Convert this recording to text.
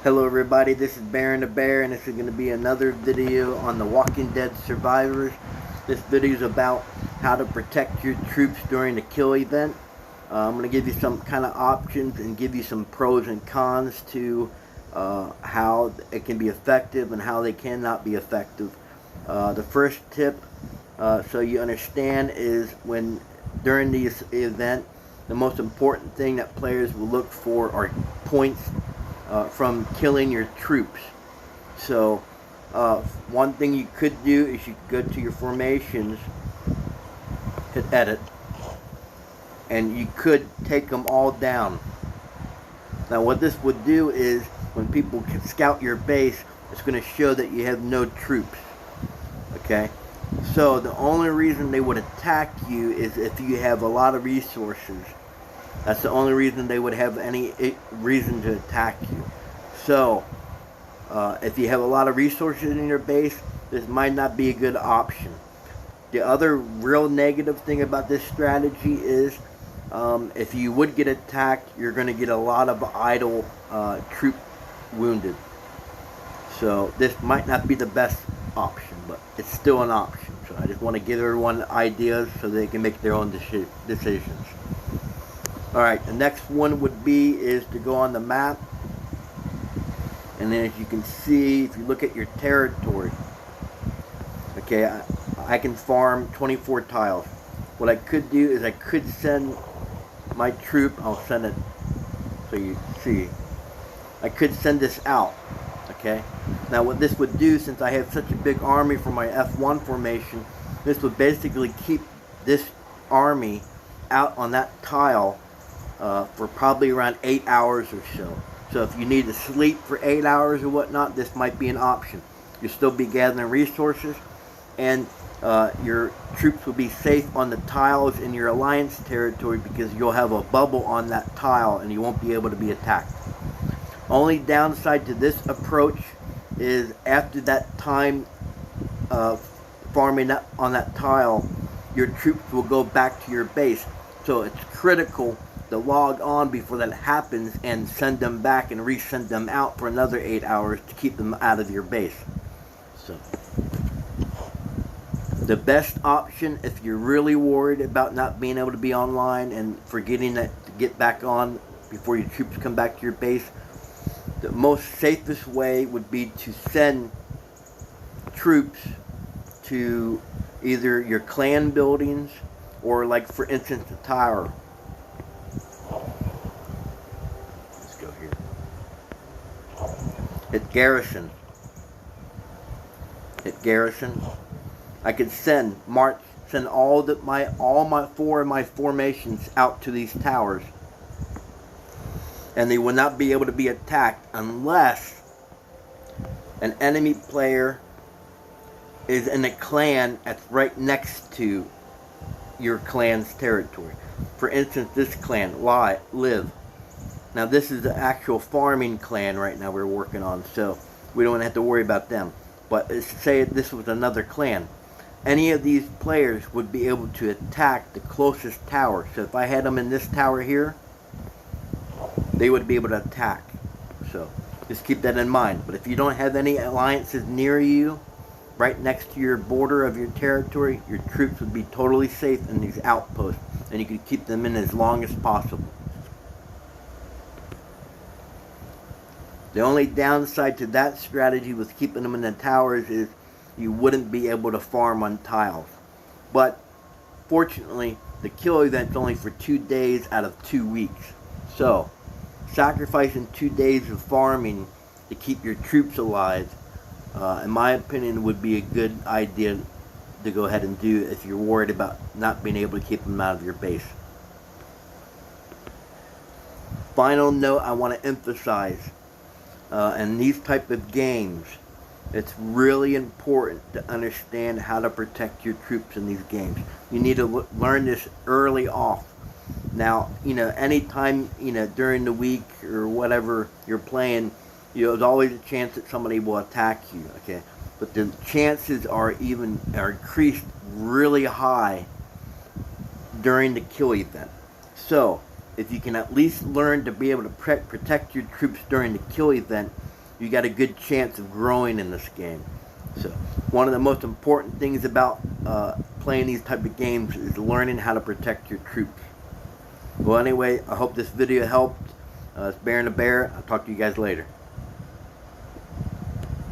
Hello everybody, this is Baron the Bear, and this is going to be another video on the Walking Dead survivors. This video is about how to protect your troops during the kill event. I'm going to give you some kind of options and give you some pros and cons to how it can be effective and how they cannot be effective. The first tip, so you understand, is when during this event, the most important thing that players will look for are points from killing your troops. So one thing you could do is you could go to your formations, hit edit, and you could take them all down. Now what this would do is when people can scout your base, it's going to show that you have no troops. Okay, so the only reason they would attack you is if you have a lot of resources. That's the only reason they would have any reason to attack you. So, if you have a lot of resources in your base, this might not be a good option. The other real negative thing about this strategy is, if you would get attacked, you're going to get a lot of idle troop wounded. So, this might not be the best option, but it's still an option. So, I just want to give everyone ideas so they can make their own decisions. Alright, the next one would be is to go on the map, and then as you can see, if you look at your territory, okay, I can farm 24 tiles. What I could do is I could send my troop, I'll send it so you see, I could send this out, okay. Now what this would do, since I have such a big army for my F1 formation, this would basically keep this army out on that tile for probably around 8 hours or so. So if you need to sleep for 8 hours or whatnot, this might be an option. You'll still be gathering resources, and your troops will be safe on the tiles in your alliance territory because you'll have a bubble on that tile and you won't be able to be attacked. Only downside to this approach is after that time farming up on that tile, your troops will go back to your base. So it's critical to log on before that happens and send them back and resend them out for another 8 hours to keep them out of your base. So the best option, if you're really worried about not being able to be online and forgetting to get back on before your troops come back to your base, the most safest way would be to send troops to either your clan buildings or, like for instance, the tower. At garrison. I could send all my four of my formations out to these towers, and they will not be able to be attacked unless an enemy player is in a clan that's right next to your clan's territory. For instance, this clan, Live. Now this is the actual farming clan right now we're working on, so we don't have to worry about them. But say this was another clan. Any of these players would be able to attack the closest tower. So if I had them in this tower here, they would be able to attack. So just keep that in mind. But if you don't have any alliances near you, right next to your border of your territory, your troops would be totally safe in these outposts, and you could keep them in as long as possible. The only downside to that strategy with keeping them in the towers is you wouldn't be able to farm on tiles. But fortunately, the kill event's only for 2 days out of 2 weeks. So, sacrificing 2 days of farming to keep your troops alive, in my opinion, would be a good idea to go ahead and do if you're worried about not being able to keep them out of your base. Final note I want to emphasize. In these type of games, it's really important to understand how to protect your troops in these games. You need to learn this early off. Now, anytime, during the week or whatever you're playing, there's always a chance that somebody will attack you, okay? But the chances are increased really high during the kill event. So, if you can at least learn to be able to protect your troops during the kill event, you got a good chance of growing in this game. So one of the most important things about playing these type of games is learning how to protect your troops. Well, anyway, I hope this video helped. It's Bear and the Bear. I'll talk to you guys later.